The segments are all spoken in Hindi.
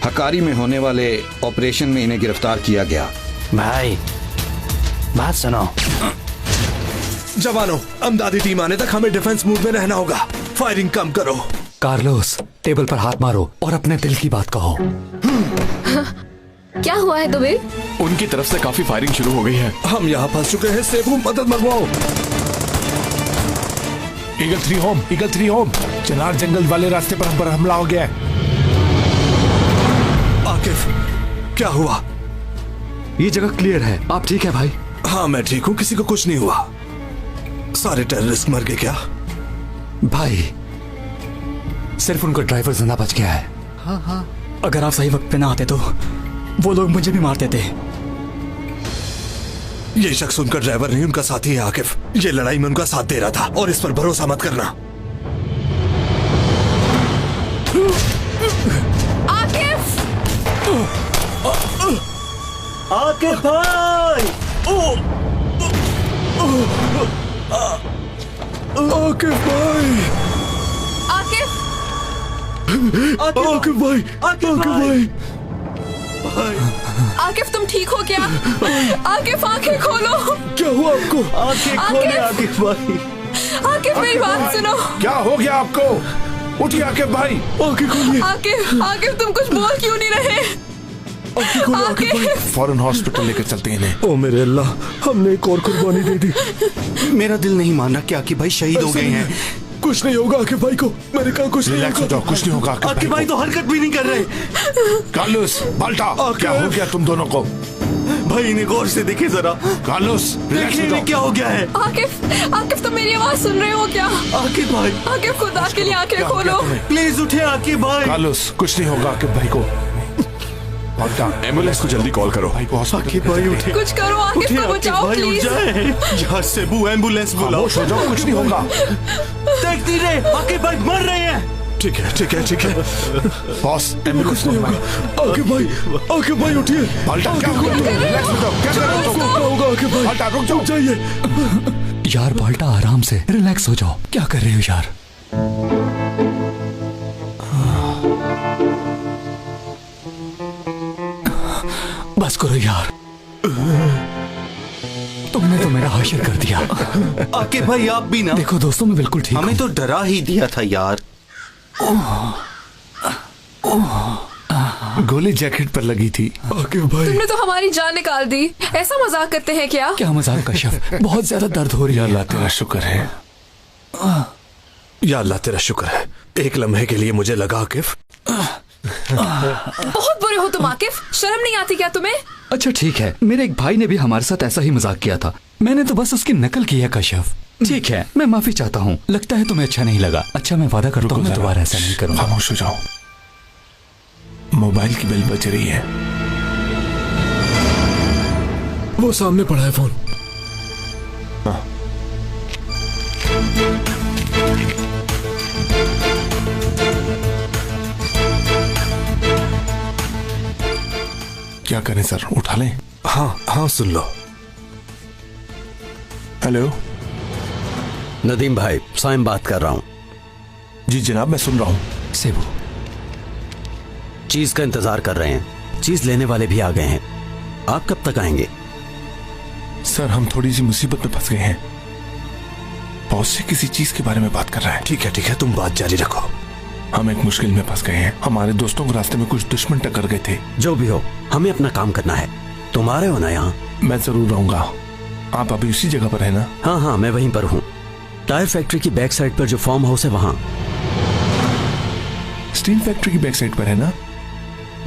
हकारी में होने वाले ऑपरेशन में इन्हें गिरफ्तार किया गया। भाई बात सुनो। जवानों, अमदादी टीम आने तक हमें डिफेंस मूड में रहना होगा। फायरिंग कम करो। कार्लोस, टेबल पर हाथ मारो और अपने दिल की बात कहो। क्या हुआ है तुम्हें? उनकी तरफ से काफी फायरिंग शुरू हो गई है। हम यहाँ फंस चुके हैं। सेबू, मदद मंगवाओ। Eagle 3 home. चिनार जंगल वाले रास्ते पर हम पर हमला हो गया है। आकिफ, क्या हुआ? ये जगह क्लियर है। आप ठीक है भाई? हाँ मैं ठीक हूँ, किसी को कुछ नहीं हुआ। सारे टेररिस्ट मर गए क्या? भाई सिर्फ उनका ड्राइवर जिंदा बच गया है। हाँ। अगर आप सही वक्त पे ना आते तो वो लोग मुझे भी मार देते। ये शख्स उनका ड्राइवर नहीं, उनका साथी है आकिफ। ये लड़ाई में उनका साथ दे रहा था और इस पर भरोसा मत करना। आकिफ! आकिफ भाई! आकिफ भाई! आकिफ! आकिफ भाई! आकिफ तुम ठीक हो क्या? आकिफ आंखें खोलो। क्या हुआ आपको? आकिफ खोले आकिफ भाई। आकिफ मेरी बात सुनो। क्या हो गया आपको? उठिए आकिफ भाई। आंखें खोलिए। आकिफ तुम कुछ बोल क्यों नहीं रहे? आकिफ फौरन हॉस्पिटल लेकर चलते हैं इन्हें। ओ मेरे अल्लाह, हमने एक और कुर्बानी दे दी। मेरा दिल नहीं मान रहा कि आकिफ भाई शहीद हो गए हैं। कुछ नहीं होगा आकिफ भाई को। मैंने कहा कुछ नहीं रिलैक्स हो जाओ, कुछ नहीं होगा आकिफ भाई तो हरकत भी नहीं कर रहे। कार्लोस, बाल्टा, क्या हो गया तुम दोनों को? भाई इन्हें गौर से देखे जरा। कार्लोस, रिलैक्स हो देखिए जाओ। क्या हो गया है। आकिफ तुम मेरी आवाज सुन रहे हो क्या? आकिफ भाई, आकिफ खुदा के लिए आंखें खोलो। प्लीज उठे आकिफ भाई। कार्लोस, कुछ नहीं होगा आकिफ भाई को। एम्बुलेंस को जल्दी कॉल करो। भाई को आकिफ भाई उठे। कुछ करो, आकिफ को बचाओ प्लीज। यहाँ सेबू एम्बुलेंस बुलाओ। हो जाओ, कुछ नहीं होगा। देखती रहे, आकिफ भाई मर रहे हैं। ठीक है। बॉस, कुछ नहीं होगा। आकिफ भाई उठिए। बाल्टा, क्या हो गया? रिलैक्स हो जाओ। क्या कर रहे हो तुम? क्या होगा आकिफ भाई? बाल्टा, रुक जाओ। जाइए। यार बाल्टा, आराम से रिलैक्स हो जाओ। क्या कर रहे हो यार? बस करो यार, तुमने तो मेरा हाशिर कर दिया। आकिफ भाई आप भी ना। देखो दोस्तों, मैं बिल्कुल ठीक हमें तो डरा ही दिया था यार। गोली जैकेट पर लगी थी। आकिफ भाई, तुमने तो हमारी जान निकाल दी। ऐसा मजाक करते हैं क्या? क्या मजाक कश्यप, बहुत ज्यादा दर्द हो रही है। अल्लाह तेरा शुक्र है। या अल्लाह तेरा शुक्र है। एक लम्हे के लिए मुझे लगा आकिफ। बहुत बुरे हो तुम आकिफ, शर्म नहीं आती क्या तुम्हें? अच्छा ठीक है, मेरे एक भाई ने भी हमारे साथ ऐसा ही मजाक किया था। मैंने तो बस उसकी नकल की है कश्यप। ठीक है, मैं माफी चाहता हूँ। लगता है तुम्हें अच्छा नहीं लगा। अच्छा मैं वादा करता हूँ मैं दोबारा ऐसा नहीं करूँगा। खामोश हो जाओ। मोबाइल की बेल बज रही है। वो सामने पड़ा है फोन। क्या करें सर, उठा लें? हाँ सुन लो। हेलो नदीम भाई, साइम बात कर रहा हूँ। जी जनाब, मैं सुन रहा हूँ। सेबू, चीज का इंतजार कर रहे हैं। चीज लेने वाले भी आ गए हैं। आप कब तक आएंगे? सर हम थोड़ी सी मुसीबत में फंस गए हैं। बॉस से किसी चीज के बारे में बात कर रहा है। ठीक है, तुम बात जारी रखो। हम एक मुश्किल में फंस गए हैं। हमारे दोस्तों को रास्ते में कुछ दुश्मन टक्कर गए थे। जो भी हो, हमें अपना काम करना है। तुम आ रहे हो ना यहाँ? मैं जरूर रहूंगा। आप अभी उसी जगह पर है ना? हाँ, मैं वहीं पर हूँ। टायर फैक्ट्री की बैक साइड पर जो फार्म हाउस है वहाँ। स्टील फैक्ट्री की बैक साइड पर है ना?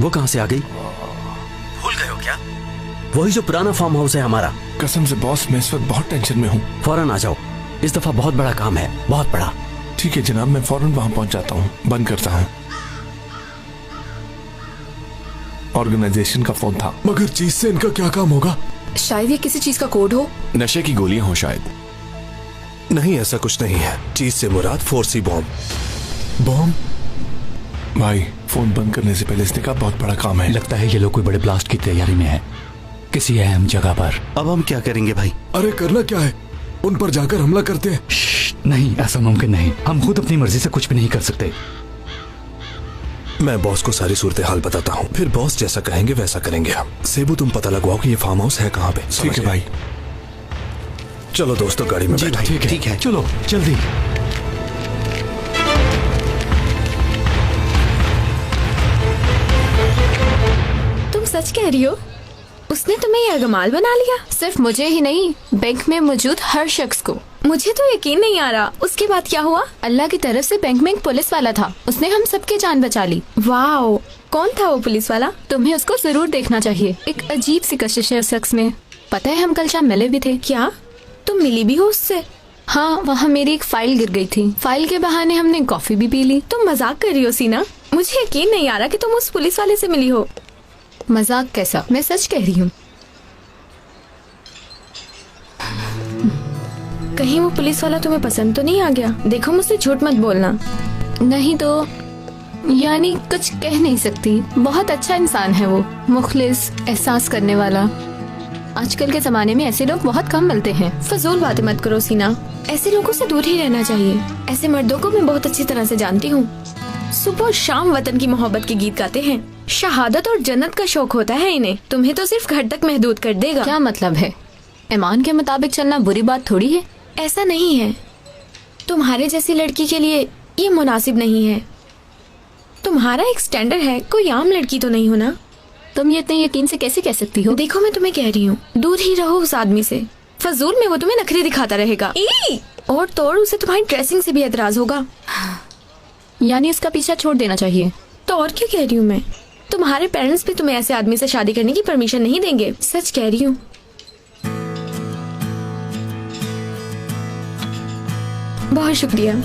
वो कहाँ से आ गई? भूल गए हो क्या? वही जो पुराना फार्म हाउस है हमारा। कसम से बॉस, मैं इस वक्त बहुत टेंशन में हूँ। फौरन आ जाओ, इस दफा बहुत बड़ा काम है, बहुत बड़ा। ठीक है जनाब, मैं फौरन वहां पहुंच जाता हूँ। बंद करता हूँ। ऑर्गेनाइजेशन का फोन था। मगर चीज से इनका क्या काम होगा? शायद ये किसी चीज का कोड हो। नशे की गोलियां हो शायद। नहीं, ऐसा कुछ नहीं है। चीज से मुराद 4C बॉम्ब। भाई फोन बंद करने से पहले इसने कहा बहुत बड़ा काम है। लगता है ये लोग कोई बड़े ब्लास्ट की तैयारी में है, किसी अहम जगह पर। अब हम क्या करेंगे भाई? अरे करना क्या है, उन पर जाकर हमला करते हैं। नहीं, ऐसा मुमकिन नहीं। हम खुद अपनी मर्जी से कुछ भी नहीं कर सकते। मैं बॉस को सारी सूरत हाल बताता हूँ, फिर बॉस जैसा कहेंगे वैसा करेंगे हम। सेबू, तुम पता लगवाओ कि ये फार्म हाउस है कहाँ पे। ठीक है भाई। चलो दोस्तों, गाड़ी में बैठो। ठीक है, चलो जल्दी। तुम सच कह रही हो? उसने तुम्हें यरगमाल बना लिया? सिर्फ मुझे ही नहीं, बैंक में मौजूद हर शख्स को। मुझे तो यकीन नहीं आ रहा। उसके बाद क्या हुआ? अल्लाह की तरफ से बैंक में एक पुलिस वाला था, उसने हम सबके जान बचा ली। वाओ, कौन था वो पुलिस वाला? तुम्हें उसको जरूर देखना चाहिए। एक अजीब सी कशिश है उस शख्स में। पता है, हम कल शाम मिले भी थे। क्या तुम मिली भी हो उससे? हाँ, वहाँ मेरी एक फाइल गिर गई थी। फाइल के बहाने हमने कॉफी भी पी ली। तुम मजाक कर रही हो सीना? मुझे यकीन नहीं आ रहा कि तुम उस पुलिस वाले से मिली हो। मजाक कैसा, मैं सच कह रही हूँ। कहीं वो पुलिस वाला तुम्हें पसंद तो नहीं आ गया? देखो, मुझसे झूठ मत बोलना। नहीं तो यानी कुछ कह नहीं सकती। बहुत अच्छा इंसान है वो, मुखलिस, एहसास करने वाला। आजकल के जमाने में ऐसे लोग बहुत कम मिलते हैं। फजूल बातें मत करो सीना, ऐसे लोगों से दूर ही रहना चाहिए। ऐसे मर्दों को मैं बहुत अच्छी तरह से जानती हूँ। सुबह और शाम वतन की मोहब्बत के गीत गाते हैं। शहादत और जन्नत का शौक होता है इन्हें। तुम्हें तो सिर्फ घर तक महदूद कर देगा। क्या मतलब है? ईमान के मुताबिक चलना बुरी बात थोड़ी है। ऐसा नहीं है, तुम्हारे जैसी लड़की के लिए ये मुनासिब नहीं है। तुम्हारा एक स्टैंडर्ड है, कोई आम लड़की तो नहीं हो ना। तुम ये इतने यकीन से कैसे कह सकती हो? देखो, मैं तुम्हें कह रही हूँ, दूर ही रहो उस आदमी से। फजूल में वो तुम्हें नखरे दिखाता रहेगा। और तोड़ उसे तुम्हारी ड्रेसिंग से भी एतराज होगा। यानी उसका पीछा छोड़ देना चाहिए। तो और क्या कह रही हूँ मैं? तुम्हारे पेरेंट्स भी तुम्हें ऐसे आदमी से शादी करने की परमिशन नहीं देंगे। सच कह रही हूँ। बहुत शुक्रिया।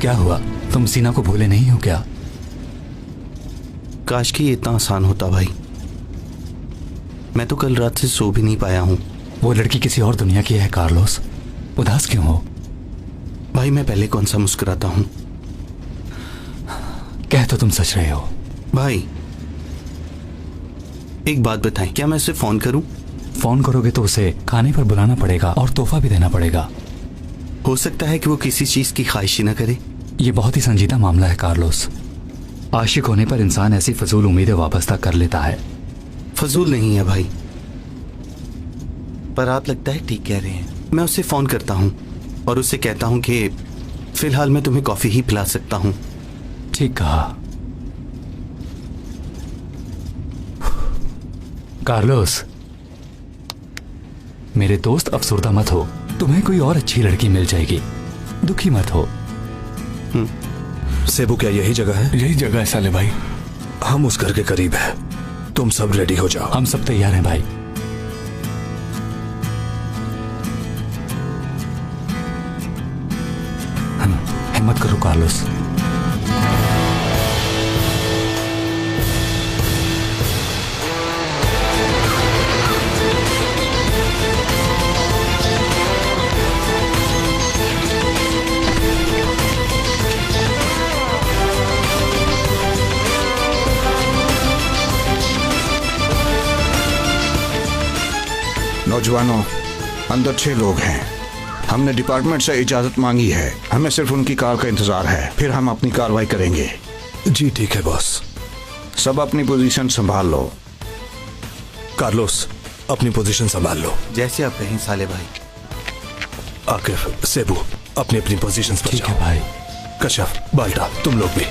क्या हुआ? तुम सीना को भूले नहीं हो क्या? काश कि ये इतना आसान होता भाई। मैं तो कल रात से सो भी नहीं पाया हूँ। वो लड़की किसी और दुनिया की है कार्लोस। उदास क्यों हो? भाई मैं पहले कौन सा मुस्कुराता हूँ? कह तो तुम सच रहे हो। भाई एक बात बताएं, क्या मैं उसे फोन करूं? फोन करोगे तो उसे खाने पर बुलाना पड़ेगा और तोहफा भी देना पड़ेगा। हो सकता है कि वो किसी चीज की ख्वाहिश ही ना करे। ये बहुत ही संजीदा मामला है कार्लोस। आशिक होने पर इंसान ऐसी फजूल उम्मीदें वाबस्ता कर लेता है। फजूल नहीं है भाई, पर आप लगता है ठीक कह रहे हैं। मैं उसे फोन करता हूँ और उससे कहता हूँ कि फिलहाल मैं तुम्हें कॉफी ही पिला सकता हूँ। ठीक कहा। कार्लोस, मेरे दोस्त, अफसुर्दा मत हो। तुम्हें कोई और अच्छी लड़की मिल जाएगी, दुखी मत हो। सेबू, क्या यही जगह है? यही जगह है साले भाई। हम उस घर के करीब हैं। तुम सब रेडी हो जाओ। हम सब तैयार हैं भाई। हिम्मत करो कार्लोस। नौजवानों, अंदर 6 लोग हैं। हमने डिपार्टमेंट से इजाजत मांगी है। हमें सिर्फ उनकी कार का इंतजार है, फिर हम अपनी कार्रवाई करेंगे। जी ठीक है बॉस। सब अपनी पोजीशन संभाल लो। कार्लोस, अपनी पोजीशन संभाल लो। जैसे आप कहें साले भाई। आकिफ, सेबू, अपनी अपनी पोजीशंस पर ठीक जाओ। है भाई। कशफ, बाल्टा, तुम लोग भी।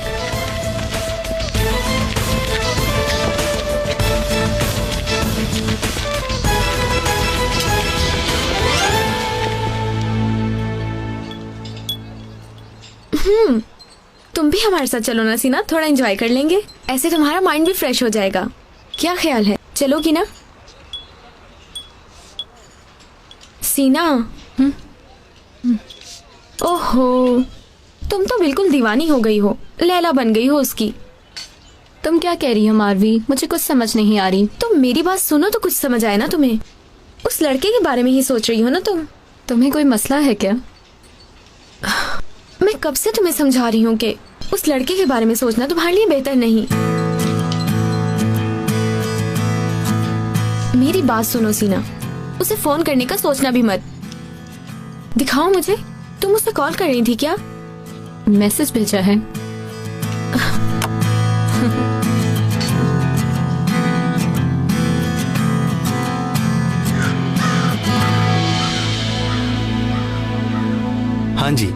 तुम भी हमारे साथ चलो ना सीना, थोड़ा एंजॉय कर लेंगे। ऐसे तुम्हारा माइंड भी फ्रेश हो जाएगा। क्या ख्याल है, चलोगी ना? सीना। ओहो, तुम तो बिल्कुल दीवानी हो गई हो, लैला बन गई हो उसकी। तुम क्या कह रही हो मारवी? मुझे कुछ समझ नहीं आ रही। तुम मेरी बात सुनो तो कुछ समझ आए ना तुम्हें। उस लड़के के बारे में ही सोच रही हो ना तुम? तुम्हें कोई मसला है क्या? मैं कब से तुम्हें समझा रही हूँ कि उस लड़के के बारे में सोचना तुम्हारे लिए बेहतर नहीं। मेरी बात सुनो सीना, उसे फोन करने का सोचना भी मत। दिखाओ मुझे, तुम उसे कॉल कर रही थी क्या? मैसेज भेजा है। हाँ जी,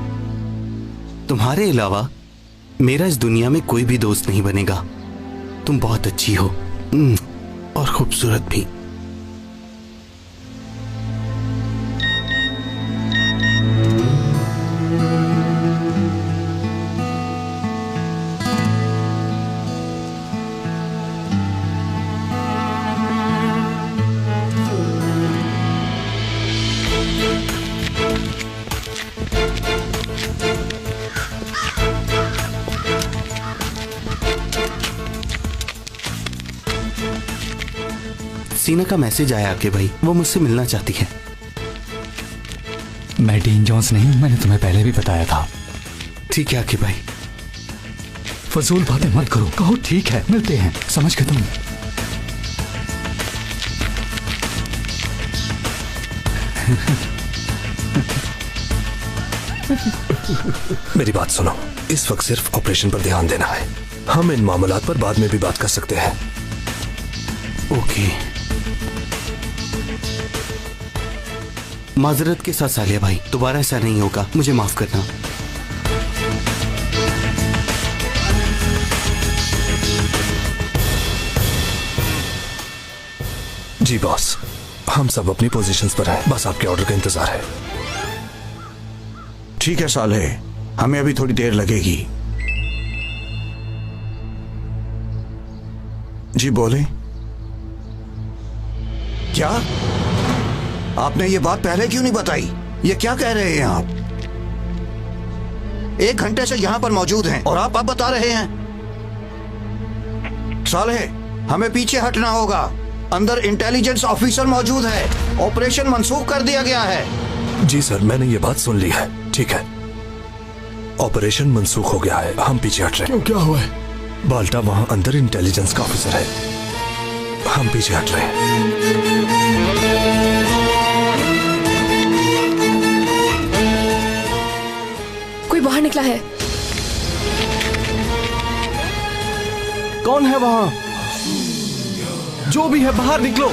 तुम्हारे अलावा मेरा इस दुनिया में कोई भी दोस्त नहीं बनेगा। तुम बहुत अच्छी हो और खूबसूरत भी। सीना का मैसेज आया कि भाई वो मुझसे मिलना चाहती है। मैं डीन जॉन्स नहीं हूं, मैंने तुम्हें पहले भी बताया था। ठीक है आके भाई। फजूल बातें मत करो, कहो ठीक है मिलते हैं, समझ गए तुम? मेरी बात सुनो, इस वक्त सिर्फ ऑपरेशन पर ध्यान देना है। हम इन मामलात पर बाद में भी बात कर सकते हैं। ओके। माजरत के साथ सालिया भाई, दोबारा ऐसा नहीं होगा, मुझे माफ करना। जी बॉस, हम सब अपनी पोजीशंस पर हैं, बस आपके ऑर्डर का इंतजार है। ठीक है साले, हमें अभी थोड़ी देर लगेगी। जी बोले। क्या आपने ये बात पहले क्यों नहीं बताई? ये क्या कह रहे हैं आप? 1 घंटे से यहां पर मौजूद हैं और आप अब बता रहे हैं? साले, हमें पीछे हटना होगा। अंदर इंटेलिजेंस ऑफिसर मौजूद है, ऑपरेशन मंसूख कर दिया गया है। जी सर, मैंने ये बात सुन ली है। ठीक है, ऑपरेशन मंसूख हो गया है, हम पीछे हट रहे हैं। क्यों, क्या हुआ है? बाल्टा वहां अंदर इंटेलिजेंस का ऑफिसर है, हम पीछे हट रहे हैं। कोई बाहर निकला है। कौन है वहां? जो भी है बाहर निकलो।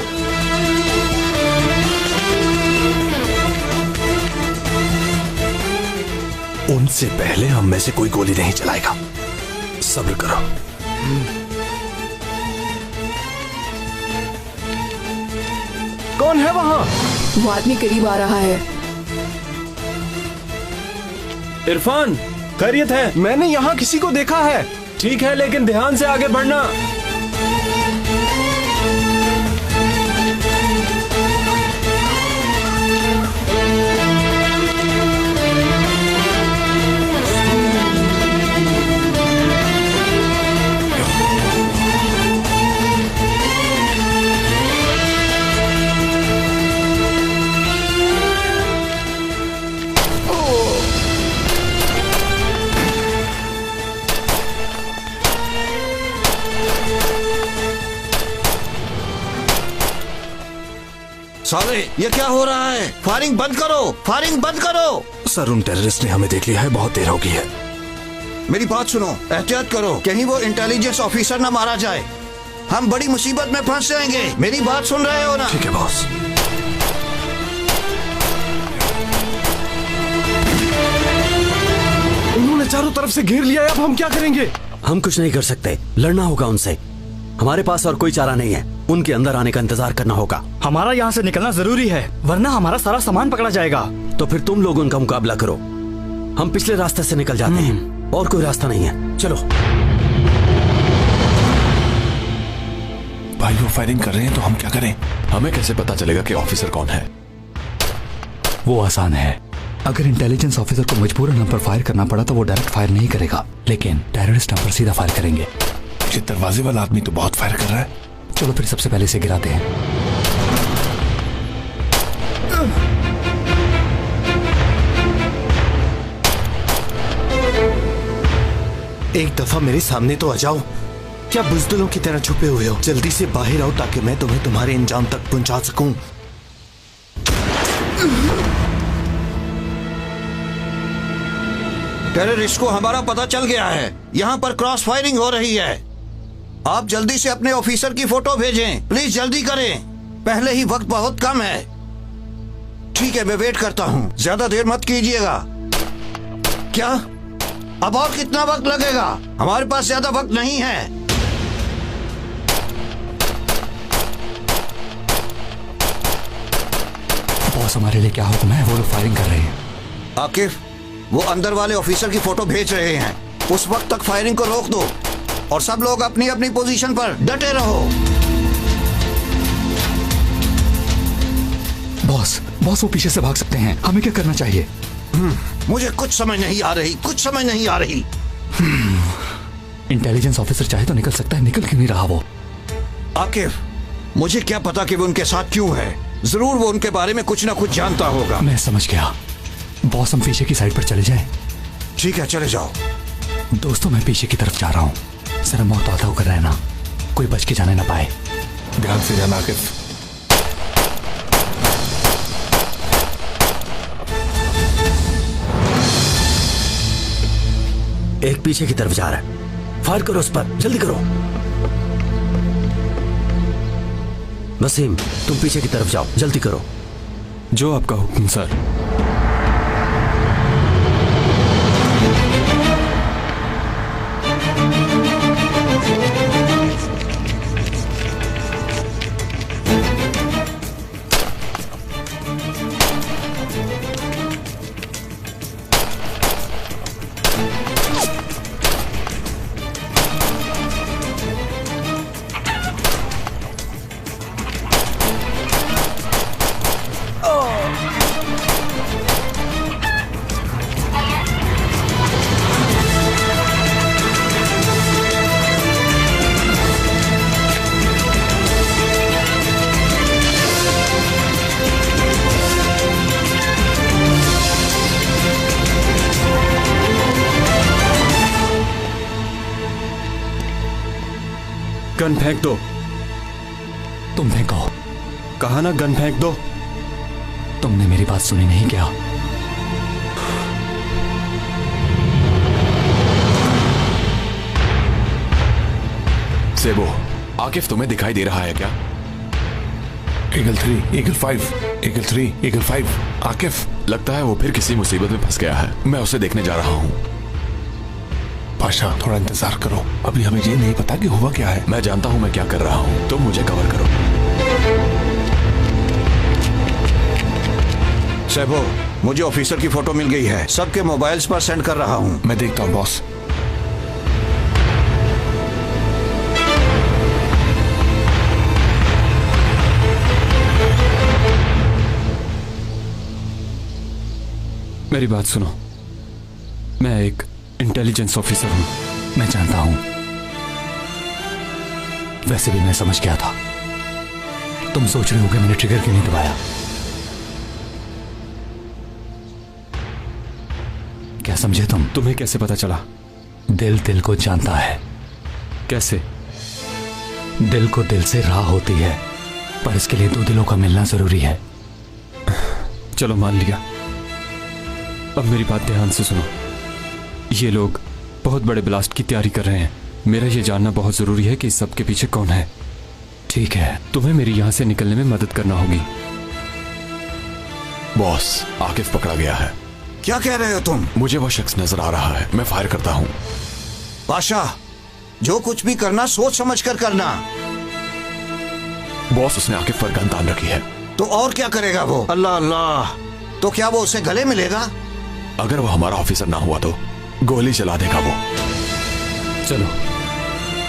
उनसे पहले हम में से कोई गोली नहीं चलाएगा, सब्र करो। कौन है वहां? वो आदमी करीब आ रहा है। इरफान, खैरियत है? मैंने यहाँ किसी को देखा है। ठीक है, लेकिन ध्यान से आगे बढ़ना। साले, ये क्या हो रहा है? फायरिंग बंद करो, फायरिंग बंद करो। सर, उन टेररिस्ट ने हमें देख लिया है, बहुत देर हो गई है। मेरी बात सुनो, एहतियात करो, कहीं वो इंटेलिजेंस ऑफिसर ना मारा जाए। हम बड़ी मुसीबत में फंस जाएंगे। मेरी बात सुन रहे हो ना? ठीक है बॉस। उन्होंने चारों तरफ से घेर लिया है, अब हम क्या करेंगे? हम कुछ नहीं कर सकते, लड़ना होगा उनसे। हमारे पास और कोई चारा नहीं है, उनके अंदर आने का इंतजार करना होगा। हमारा यहाँ से निकलना जरूरी है, वरना हमारा सारा सामान पकड़ा जाएगा। तो फिर तुम लोग उनका मुकाबला करो, हम पिछले रास्ते से निकल जाते हैं, और कोई रास्ता नहीं है। चलो। भाई वो फायरिंग कर रहे हैं तो हम क्या करें? हमें कैसे पता चलेगा कि ऑफिसर कौन है? वो आसान है। अगर इंटेलिजेंस ऑफिसर को मजबूरन हम पर फायर करना पड़ा तो वो डायरेक्ट फायर नहीं करेगा, लेकिन टेररिस्ट हम पर सीधा फायर करेंगे। ये दरवाजे वाला आदमी तो बहुत फायर कर रहा है। चलो फिर सबसे पहले इसे गिराते हैं। एक दफा मेरे सामने तो आ जाओ। क्या बुज़दिलों की तरह छुपे हुए हो? जल्दी से बाहर आओ ताकि मैं तुम्हें तुम्हारे अंजाम तक पहुंचा सकूं। टेररिस्ट को हमारा पता चल गया है। यहाँ पर क्रॉस फायरिंग हो रही है। आप जल्दी से अपने ऑफिसर की फोटो भेजें। प्लीज जल्दी करें, पहले ही वक्त बहुत कम है। ठीक है, मैं वेट करता हूँ, ज्यादा देर मत कीजिएगा। क्या अब और कितना वक्त लगेगा? हमारे पास ज्यादा वक्त नहीं है। बॉस, हमारे लिए क्या हुक्म है? वो लोग फायरिंग कर रहे हैं। आकिफ, वो अंदर वाले ऑफिसर की फोटो भेज रहे हैं। उस वक्त तक फायरिंग को रोक दो और सब लोग अपनी अपनी पोजीशन पर डटे रहो। बॉस, वो पीछे से भाग सकते हैं। हमें क्या करना चाहिए? मुझे कुछ समझ नहीं आ रही। इंटेलिजेंस ऑफिसर चाहे तो निकल सकता है, निकल क्यों नहीं रहा वो? आकिफ, मुझे क्या पता कि वो उनके साथ क्यों है। जरूर वो उनके बारे में कुछ ना कुछ जानता होगा। मैं समझ गया। बॉस, हम पीछे की साइड पर चले जाएं। ठीक है, चले जाओ। दोस्तों, मैं पीछे की तरफ जा रहा हूँ। जरा मोहतात होकर रहना, कोई बच के जाने ना पाए। ध्यान से जाना आकिफ। एक पीछे की तरफ जा रहा है। फायर करो उस पर, जल्दी करो। वसीम, तुम पीछे की तरफ जाओ, जल्दी करो। जो आपका हुक्म सर। गन फेंक दो। तुम फेंको। कहा ना गन फेंक दो। तुमने मेरी बात सुनी नहीं क्या? सेबो, आकिफ तुम्हें दिखाई दे रहा है क्या? Eagle 3, eagle 5, eagle 3, eagle 5। Akif, लगता है वो फिर किसी मुसीबत में फंस गया है। मैं उसे देखने जा रहा हूँ। पाशा, थोड़ा इंतजार करो, अभी हमें ये नहीं पता कि हुआ क्या है। मैं जानता हूँ मैं क्या कर रहा हूँ, तुम मुझे कवर करो। सेबो, मुझे ऑफिसर की फोटो मिल गई है। सबके मोबाइल्स पर सेंड कर रहा हूँ। मैं देखता हूँ बॉस। मेरी बात सुनो, मैं एक इंटेलिजेंस ऑफिसर हूं। मैं जानता हूं, वैसे भी मैं समझ गया था। तुम सोच रहे हो कि मैंने ट्रिगर क्यों नहीं दबाया। क्या समझे तुम? तुम्हें कैसे पता चला? दिल को जानता है। कैसे? दिल को दिल से राह होती है, पर इसके लिए दो दिलों का मिलना जरूरी है। चलो मान लिया। अब मेरी बात ध्यान से सुनो। ये लोग बहुत बड़े ब्लास्ट की तैयारी कर रहे हैं। मेरा ये जानना बहुत जरूरी है कि इस सब के पीछे कौन है। ठीक है, तुम्हें मेरी यहां से निकलने में मदद करना होगी। बॉस, आकिफ पकड़ा गया है। क्या कह रहे हो तुम? मुझे वो शख्स नजर आ रहा है। मैं फायर करता हूं। पाशा, जो कुछ भी करना सोच समझ कर करना। बॉस, उसने आकिफ पर गन तान रखी है। तो और क्या करेगा वो? अल्लाह अल्लाह, तो क्या वो उसे गले मिलेगा? अगर वो हमारा ऑफिसर ना हुआ तो गोली चला देगा वो। चलो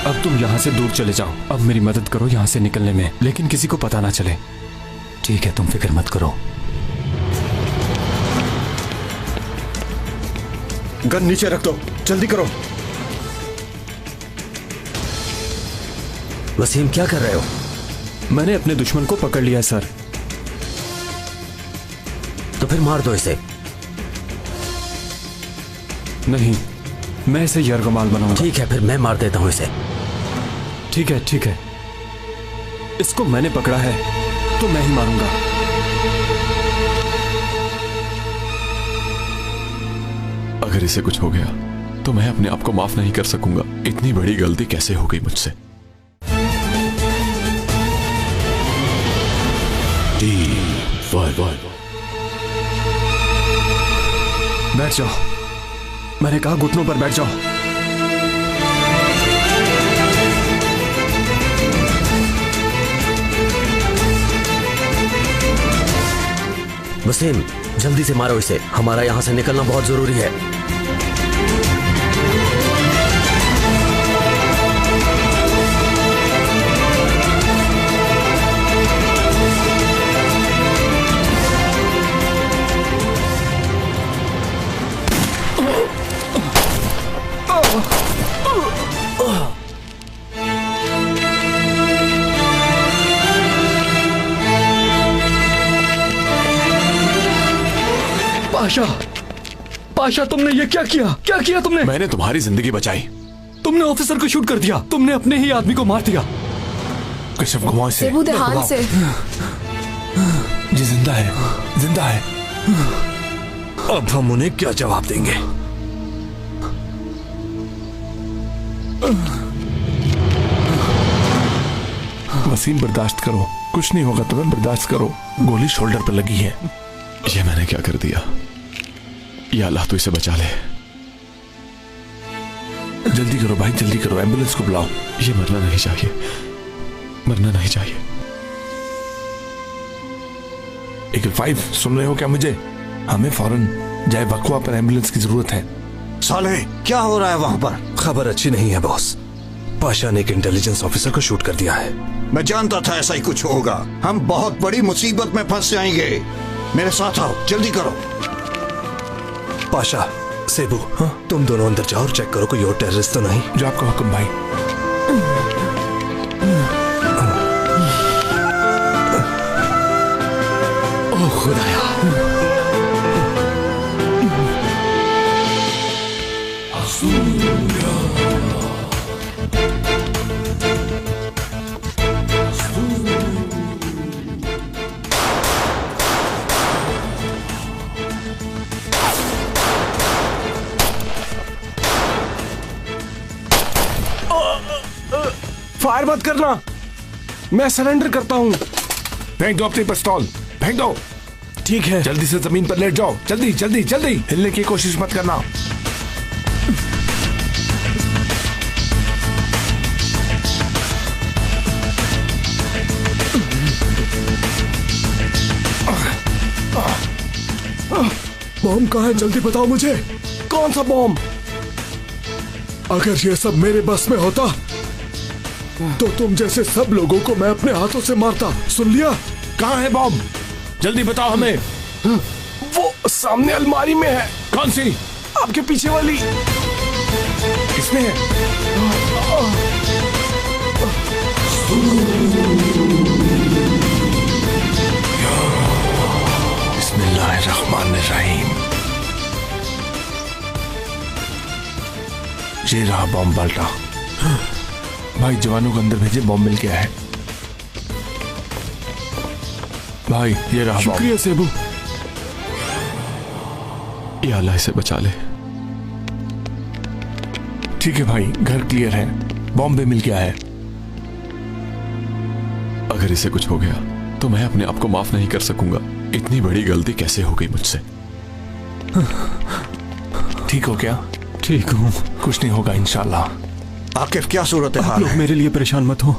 अब तुम यहाँ से दूर चले जाओ। अब मेरी मदद करो यहाँ से निकलने में, लेकिन किसी को पता ना चले। ठीक है, तुम फिक्र मत करो। गन नीचे रख दो, जल्दी करो। वसीम, क्या कर रहे हो? मैंने अपने दुश्मन को पकड़ लिया सर। तो फिर मार दो इसे। नहीं, मैं इसे यरगमाल बनाऊंगा। ठीक है, फिर मैं मार देता हूं इसे। ठीक है ठीक है, इसको मैंने पकड़ा है तो मैं ही मारूंगा। अगर इसे कुछ हो गया तो मैं अपने आप को माफ नहीं कर सकूंगा। इतनी बड़ी गलती कैसे हो गई मुझसे। बैठ जाओ, मैंने कहा घुटनों पर बैठ जाओ। वसीम, जल्दी से मारो इसे, हमारा यहां से निकलना बहुत जरूरी है। पाशा, पाशा, तुमने ये क्या किया? क्या किया तुमने? मैंने तुम्हारी जिंदगी बचाई। तुमने ऑफिसर को शूट कर दिया। तुमने अपने ही आदमी को मार दिया। कश्यप, घुमाओ इसे। सेबू, ध्यान से। जी जिंदा है, जिंदा है। अब हम उन्हें क्या जवाब देंगे? वसीम, बर्दाश्त करो, कुछ नहीं होगा तुम्हें, बर्दाश्त करो। गोली शोल्डर पर लगी है। ये मैंने क्या कर दिया? या अल्लाह, तो इसे बचा ले। जल्दी करो भाई, जल्दी करो, एम्बुलेंस को बुलाओ। ये मरना नहीं चाहिए, मरना नहीं चाहिए। एक 5, सुन रहे हो क्या मुझे? हमें फौरन जाए वकवा पर एम्बुलेंस की जरूरत है। साले, क्या हो रहा है वहां पर? खबर अच्छी नहीं है बॉस। पाशा ने एक इंटेलिजेंस ऑफिसर को शूट कर दिया है। मैं जानता था ऐसा ही कुछ होगा। हम बहुत बड़ी मुसीबत में फंस जाएंगे। मेरे साथ आओ, जल्दी करो। पाशा, सेबू, हाँ? तुम दोनों अंदर जाओ और चेक करो कोई और टेररिस्ट तो नहीं। जो आपका हुक्म भाई। ओह खुदाया। फायर मत करना, मैं सरेंडर करता हूं। फेंक दो अपनी पिस्तौल, फेंक दो। ठीक है, जल्दी से जमीन पर लेट जाओ, जल्दी जल्दी जल्दी। हिलने की कोशिश मत करना। बॉम्ब कहाँ है? जल्दी बताओ मुझे। कौन सा बॉम्ब? अगर ये सब मेरे बस में होता तो तुम जैसे सब लोगों को मैं अपने हाथों से मारता। सुन लिया? कहाँ है बॉम्ब? जल्दी बताओ हमें। वो सामने अलमारी में है। कौन सी? आपके पीछे वाली। इसमें है। बिस्मिल्लाहिर्रहमानिर्रहीम। ये रहा बॉम्ब बाल्टा। भाई, जवानों को अंदर भेजे, बॉम्ब मिल गया है। भाई, ये रहा बॉम्ब। शुक्रिया सेबू। या अल्लाह, इसे बचा ले। ठीक है भाई, घर क्लियर है, बॉम्ब भी मिल गया है। अगर इसे कुछ हो गया तो मैं अपने आप को माफ नहीं कर सकूंगा। इतनी बड़ी गलती कैसे हो गई मुझसे। ठीक हो क्या? ठीक हूँ, कुछ नहीं होगा इंशाल्लाह। आकिफ, क्या सूरत है? आप लोग मेरे लिए परेशान मत हो।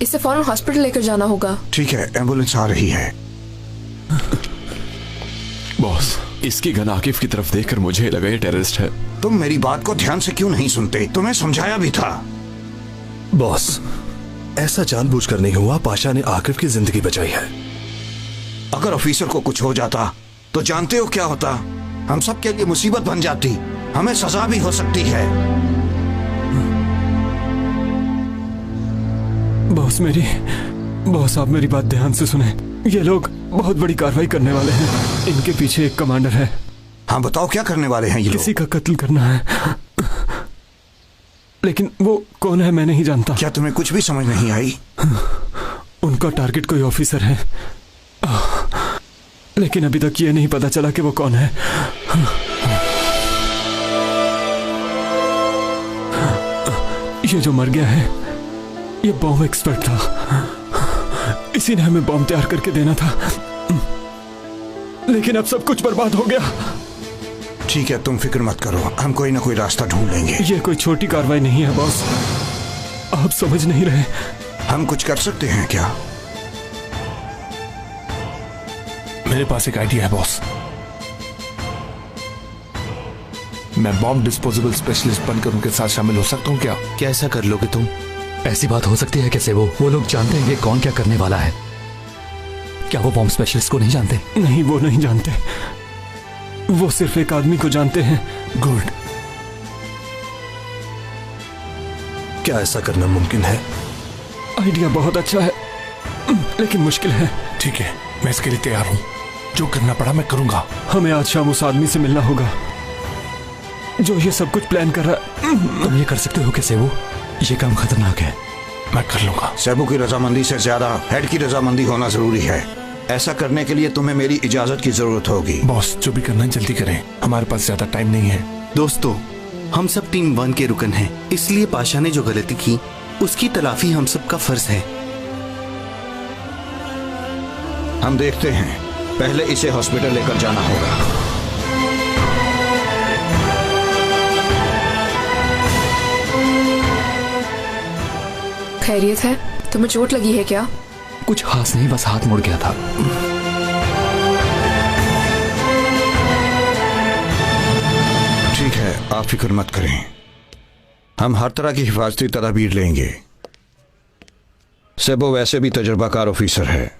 इसे फौरन हॉस्पिटल लेकर जाना होगा। ठीक है, एम्बुलेंस आ रही है। बॉस, इसकी गन आकिफ की तरफ देखकर मुझे लगा ये टेररिस्ट है। तुम मेरी बात को ध्यान से क्यों नहीं सुनते? तुम्हें समझाया भी था। बॉस, ऐसा जानबूझकर नहीं हुआ। पाशा ने आकिफ की जिंदगी बचाई है। अगर ऑफिसर को कुछ हो जाता तो जानते हो क्या होता? हम सब के लिए मुसीबत बन जाती, हमें सजा भी हो सकती है। बॉस आप मेरी बात ध्यान से सुने। ये लोग बहुत बड़ी कार्रवाई करने वाले हैं। इनके पीछे एक कमांडर है। हाँ बताओ, क्या करने वाले हैं ये लोग? किसी का कत्ल करना है, लेकिन वो कौन है मैं नहीं जानता। क्या तुम्हें कुछ भी समझ नहीं आई? उनका टारगेट कोई ऑफिसर है, लेकिन अभी तक ये नहीं पता चला कि वो कौन है। ये जो मर गया है, ये बॉम्ब एक्सपर्ट था। इसी ने हमें बॉम्ब तैयार करके देना था, लेकिन अब सब कुछ बर्बाद हो गया। ठीक है, तुम फिक्र मत करो, हम कोई ना कोई रास्ता ढूंढ लेंगे। ये कोई छोटी कार्रवाई नहीं है बॉस, आप समझ नहीं रहे। हम कुछ कर सकते हैं क्या? मेरे पास एक आइडिया है बॉस। मैं बॉम्ब डिस्पोजेबल स्पेशलिस्ट बनकर उनके साथ शामिल हो सकता हूँ क्या? क्या ऐसा कर लोगे तुम? ऐसी बात हो सकती है कैसे? वो लोग जानते हैं कि कौन क्या करने वाला है। क्या वो बॉम्ब स्पेशलिस्ट को नहीं जानते? नहीं, वो नहीं जानते। वो सिर्फ एक आदमी को जानते हैं। गुड। क्या ऐसा करना मुमकिन है? आइडिया बहुत अच्छा है, लेकिन मुश्किल है। ठीक है, मैं इसके लिए तैयार हूँ। जो करना पड़ा मैं करूंगा। हमें आज शाम उस आदमी से मिलना होगा जो ये सब कुछ प्लान कर रहा है। तुम ये कर सकते हो कैसे? ये काम खतरनाक है। मैं कर लूंगा। सेबू की रजामंदी से ज्यादा हेड की रजामंदी होना जरूरी है। ऐसा करने के लिए तुम्हें मेरी इजाजत की जरूरत होगी। बॉस, जो भी करना है जल्दी करें, हमारे पास ज्यादा टाइम नहीं है। दोस्तों, हम सब टीम 1 के रुकन हैं, इसलिए पाशा ने जो गलती की उसकी तलाफी हम सब का फर्ज है। हम देखते हैं, पहले इसे हॉस्पिटल लेकर जाना होगा। खैरियत है? तुम्हें चोट लगी है क्या? कुछ खास नहीं, बस हाथ मुड़ गया था। ठीक है, आप फिक्र मत करें, हम हर तरह की हिफाजती तदाबीर लेंगे। सेबो वैसे भी तजुर्बाकार ऑफिसर है,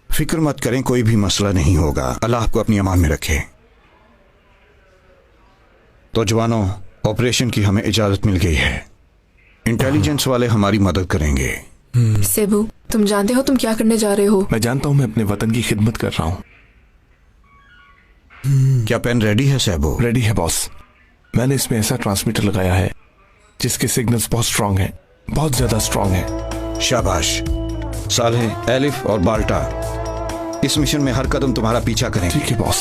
फिक्र मत करें, कोई भी मसला नहीं होगा। अल्लाह आपको अपनी अमान में रखे। तो जवानों, ऑपरेशन की हमें इजाजत मिल गई है। इंटेलिजेंस वाले हमारी मदद करेंगे। सेबू, तुम जानते हो तुम क्या करने जा रहे हो? मैं जानता हूँ, मैं अपने वतन की खिदमत कर रहा हूँ। क्या पेन रेडी है सेबू? रेडी है बॉस। मैंने इसमें ऐसा ट्रांसमीटर लगाया है जिसके सिग्नल्स बहुत स्ट्रांग हैं, बहुत ज्यादा स्ट्रांग हैं। शाबाश। सालेह, एलिफ और बाल्टा इस मिशन में हर कदम तुम्हारा पीछा करें। ठीक है बॉस।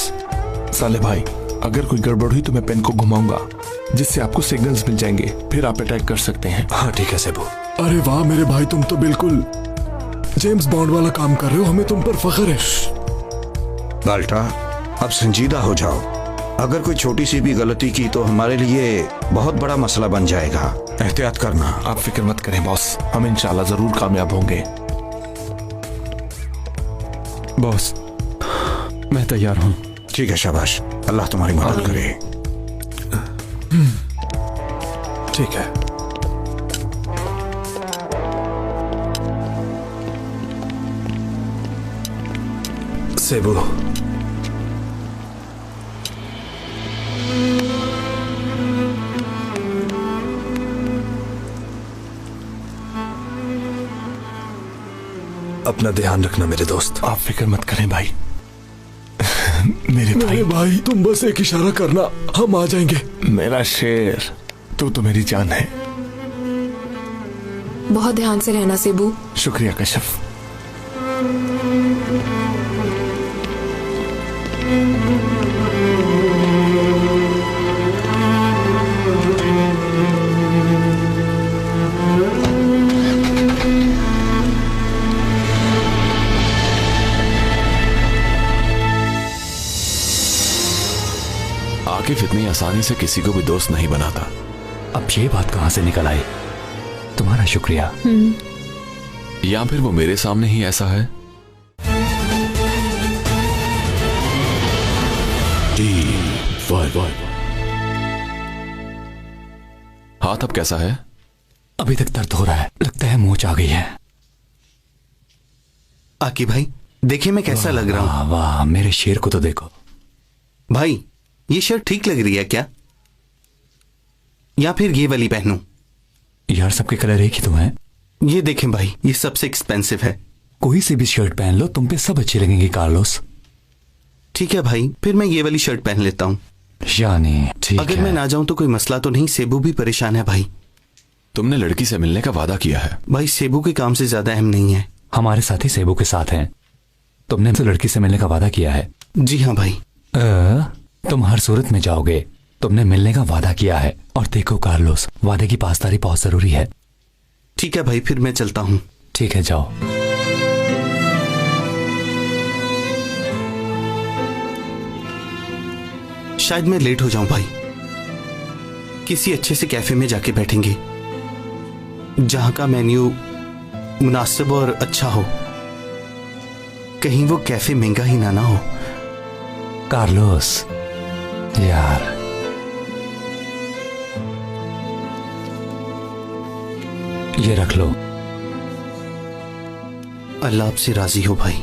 सालेह भाई, अगर कोई गड़बड़ हुई तो मैं पेन को घुमाऊंगा, जिससे आपको सिग्नल्स मिल जाएंगे, फिर आप अटैक कर सकते हैं। हाँ ठीक है सेबू। अरे वाह मेरे भाई, तुम तो बिल्कुल जेम्स बॉन्ड वाला काम कर रहे हो, हमें तुम पर फख्र है। बाल्टा, अब संजीदा हो जाओ। अगर कोई छोटी सी भी गलती की तो हमारे लिए बहुत बड़ा मसला बन जाएगा। एहतियात करना। आप फिक्र मत करें बॉस, हम इंशाल्लाह जरूर कामयाब होंगे। बॉस, मैं तैयार हूँ। ठीक है, शाबाश, अल्लाह तुम्हारी मदद करे। ठीक है। सेबू, अपना ध्यान रखना मेरे दोस्त। आप फिक्र मत करें भाई। मेरे भाई तुम बस एक इशारा करना, हम आ जाएंगे। मेरा शेर, तू तो मेरी जान है। बहुत ध्यान से रहना सेबू। शुक्रिया कशफ। आकिफ इतनी आसानी से किसी को भी दोस्त नहीं बनाता। अब ये बात कहां से निकल आई? तुम्हारा शुक्रिया। या फिर वो मेरे सामने ही ऐसा है? हाथ अब कैसा है? अभी तक दर्द हो रहा है, लगता है मोच आ गई है। आकी भाई देखिए मैं कैसा लग रहा हूँ। वाह, मेरे शेर को तो देखो। भाई ये शर्ट ठीक लग रही है क्या, या फिर ये वाली पहनूं? यार सबके कलर एक ही तो हैं। ये देखें भाई, ये सबसे एक्सपेंसिव है। कोई सी भी शर्ट पहन लो, तुम पे सब अच्छी लगेंगी कार्लोस। ठीक है भाई, फिर मैं ये वाली शर्ट पहन लेता हूँ। यानी ठीक अगर है। मैं ना जाऊं तो कोई मसला तो नहीं? सेबू भी परेशान है भाई। तुमने लड़की से मिलने का वादा किया है। भाई सेबू के काम से ज्यादा अहम नहीं है। हमारे साथी सेबू के साथ हैं। तुमने तो लड़की से मिलने का वादा किया है। जी हाँ भाई। तुम हर सूरत में जाओगे, तुमने मिलने का वादा किया है। और देखो कार्लोस, वादे की पासदारी बहुत जरूरी है। ठीक है भाई, फिर मैं चलता हूँ। ठीक है, जाओ। शायद मैं लेट हो जाऊं भाई। किसी अच्छे से कैफे में जाके बैठेंगे जहां का मेन्यू मुनासिब और अच्छा हो। कहीं वो कैफे महंगा ही ना हो। कार्लोस यार, ये रख लो। अल्लाह आपसे राजी हो भाई।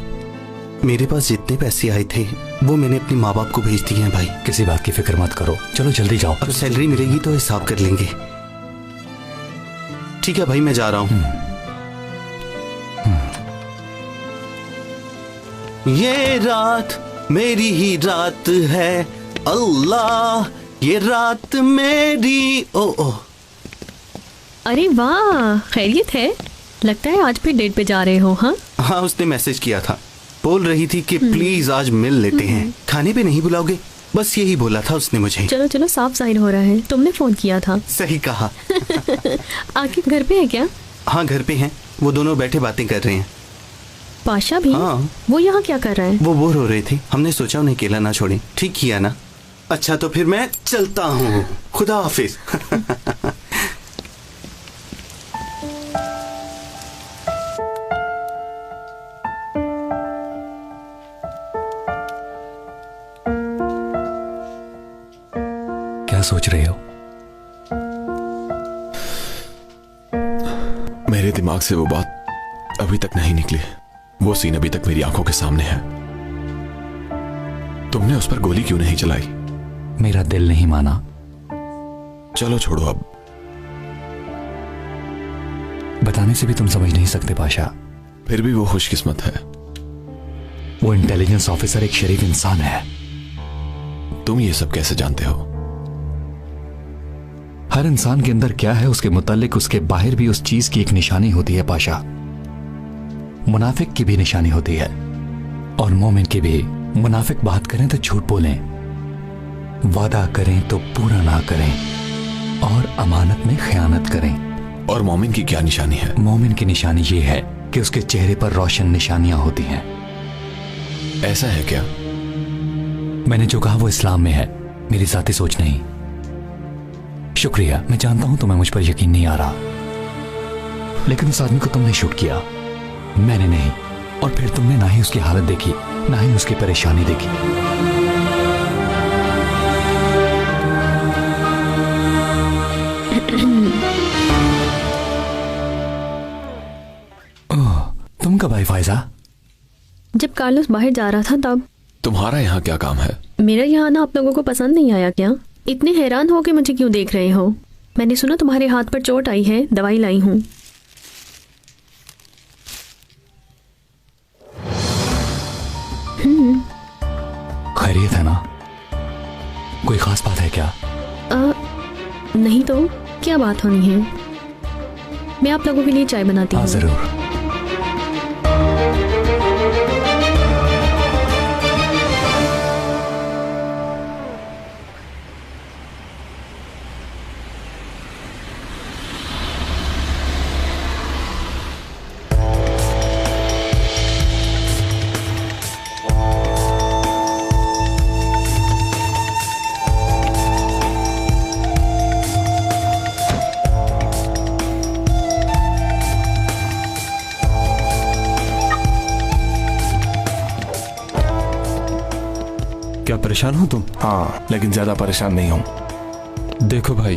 मेरे पास जितने पैसे आए थे वो मैंने अपने माँ बाप को भेज दिए हैं भाई। किसी बात की फिक्र मत करो, चलो जल्दी जाओ। अब सैलरी मिलेगी तो हिसाब कर लेंगे। ठीक है भाई, मैं जा रहा हूं। ये रात मेरी ही रात है अल्लाह, ये रात मेरी। ओ ओ अरे वाह, खैरियत है? लगता है आज भी डेट पे जा रहे हो। हाँ, उसने मैसेज किया था, बोल रही थी कि प्लीज आज मिल लेते हैं। खाने पे नहीं बुलाओगे? बस यही बोला था उसने मुझे। चलो चलो, साफ जाहिर हो रहा है तुमने फोन किया था। सही कहा। आके घर पे है क्या? हाँ घर पे हैं, वो दोनों बैठे बातें कर रहे हैं। पाशा भी? हाँ। वो यहाँ क्या कर रहा है? वो बोर हो रहे थे, हमने सोचा उन्हें अकेला ना छोड़ें। ठीक किया ना? अच्छा तो फिर मैं चलता हूँ, खुदा हाफिज। क्या सोच रहे हो? मेरे दिमाग से वो बात अभी तक नहीं निकली। वो सीन अभी तक मेरी आंखों के सामने है। तुमने उस पर गोली क्यों नहीं चलाई? मेरा दिल नहीं माना। चलो छोड़ो अब। बताने से भी तुम समझ नहीं सकते पाशा। फिर भी वो खुशकिस्मत है। वो इंटेलिजेंस ऑफिसर एक शरीफ इंसान है। तुम ये सब कैसे जानते हो? हर इंसान के अंदर क्या है उसके मुतालिक उसके बाहर भी उस चीज की एक निशानी होती है पाशा। मुनाफिक की भी निशानी होती है और मोमिन की भी। मुनाफिक बात करें तो झूठ बोलें, वादा करें तो पूरा ना करें और अमानत में खयानत करें। और मोमिन की क्या निशानी है? मोमिन की निशानी ये है कि उसके चेहरे पर रोशन निशानियां होती हैं। ऐसा है क्या? मैंने जो कहा वो इस्लाम में है, मेरी जाती सोच नहीं। शुक्रिया, मैं जानता हूं तुम्हें मुझ पर यकीन नहीं आ रहा, लेकिन उस आदमी को तुमने शूट किया, मैंने नहीं। और फिर तुमने ना ही उसकी हालत देखी, ना ही उसकी परेशानी देखी। ओह, तुम कब आई फायजा? जब कार्लोस बाहर जा रहा था तब। तुम्हारा यहाँ क्या काम है? मेरा यहाँ आना आप लोगों को पसंद नहीं आया क्या? इतने हैरान हो के मुझे क्यों देख रहे हो? मैंने सुना तुम्हारे हाथ पर चोट आई है, दवाई लाई हूँ। खैरियत है ना? कोई खास बात है क्या? नहीं तो क्या बात होनी है? मैं आप लोगों के लिए चाय बनाती हूँ। जरूर। क्या परेशान हो तुम? हाँ, लेकिन ज्यादा परेशान नहीं हूं। देखो भाई,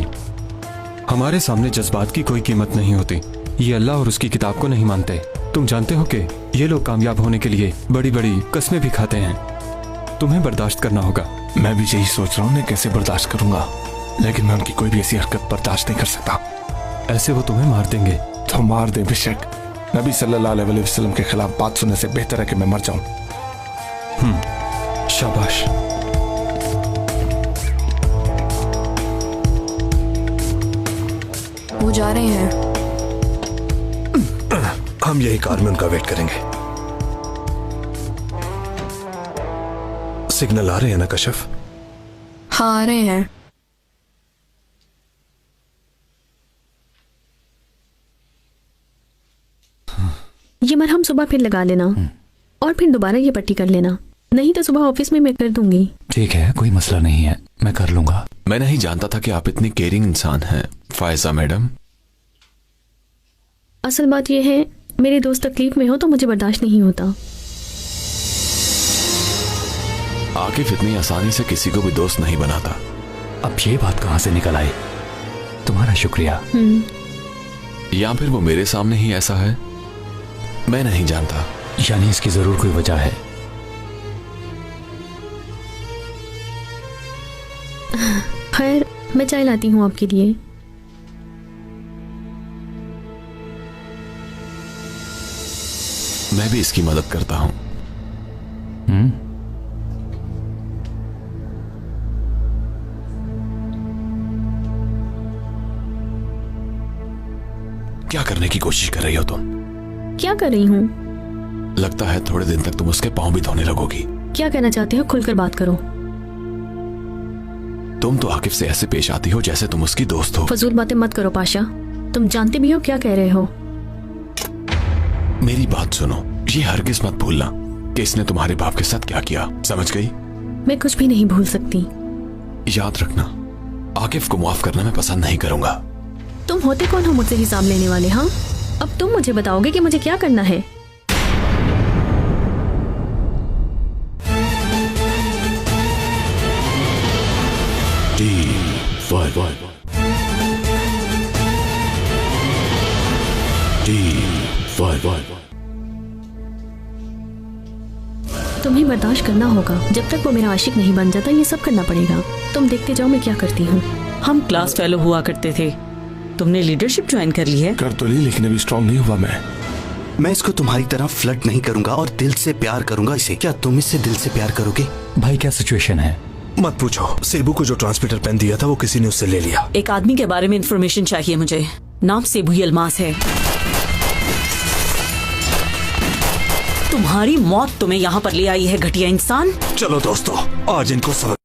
हमारे सामने जज्बात की कोई कीमत नहीं होती। ये अल्लाह और उसकी किताब को नहीं मानते। तुम जानते हो कि ये लोग कामयाब होने के लिए बड़ी बड़ी कस्में भी खाते हैं। तुम्हें बर्दाश्त करना होगा। मैं भी यही सोच रहा हूँ मैं कैसे बर्दाश्त करूंगा, लेकिन मैं उनकी कोई भी ऐसी हरकत बर्दाश्त नहीं कर सकता। ऐसे वो तुम्हें मार देंगे। तो मार दे बेशक, नबी सल्लल्लाहु अलैहि वसल्लम के खिलाफ बात सुनने से बेहतर है कि मैं मर जाऊं। शाबाश। वो जा रहे हैं। हम यही कार में उनका वेट करेंगे। सिग्नल आ रहे हैं ना कशफ? हाँ आ रहे हैं। ये मरहम सुबह फिर लगा लेना और फिर दोबारा ये पट्टी कर लेना, नहीं तो सुबह ऑफिस में मैं कर दूंगी। ठीक है, कोई मसला नहीं है, मैं कर लूंगा। मैं नहीं जानता था कि आप इतनी केयरिंग इंसान हैं फायजा मैडम। असल बात यह है, मेरे दोस्त तकलीफ में हो तो मुझे बर्दाश्त नहीं होता। आकिफ इतनी आसानी से किसी को भी दोस्त नहीं बनाता। अब ये बात कहाँ से निकल आई? तुम्हारा शुक्रिया। या फिर वो मेरे सामने ही ऐसा है, मैं नहीं जानता। यानी इसकी जरूर कोई वजह है। खैर, मैं चाय लाती हूँ आपके लिए। मैं भी इसकी मदद करता हूं। क्या करने की कोशिश कर रही हो तुम? क्या कर रही हूँ? लगता है थोड़े दिन तक तुम उसके पांव भी धोने लगोगी। क्या कहना चाहते हो? खुलकर बात करो। तुम तो आकिफ से ऐसे पेश आती हो जैसे तुम उसकी दोस्त हो। फजूल बातें मत करो पाशा, तुम जानते भी हो क्या कह रहे हो। मेरी बात सुनो, ये हरगिज मत भूलना कि इसने तुम्हारे बाप के साथ क्या किया। समझ गई? मैं कुछ भी नहीं भूल सकती। याद रखना, आकिफ को माफ करना मैं पसंद नहीं करूंगा। तुम होते कौन हो मुझसे हिसाब लेने वाले? हाँ, अब तुम मुझे बताओगे कि मुझे क्या करना है। तुम्हें बर्दाश्त करना होगा, जब तक वो मेरा आशिक नहीं बन जाता ये सब करना पड़ेगा। तुम देखते जाओ मैं क्या करती हूँ। हम क्लास फेलो हुआ करते थे, तुमने लीडरशिप ज्वाइन कर ली है? कर तो ली, लेकिन अभी स्ट्रॉन्ग नहीं हुआ। मैं इसको तुम्हारी तरह फ्लर्ट नहीं करूंगा और दिल से प्यार करूंगा इसे। क्या तुम इससे दिल से प्यार करोगे? भाई क्या सिचुएशन है? मत पूछो। सेबू को जो ट्रांसमीटर पेन दिया था वो किसी ने उससे ले लिया। एक आदमी के बारे में इंफॉर्मेशन चाहिए मुझे, नाम सेबू अल्मास है। तुम्हारी मौत तुम्हें यहाँ पर ले आई है घटिया इंसान। चलो दोस्तों, आज इनको सबक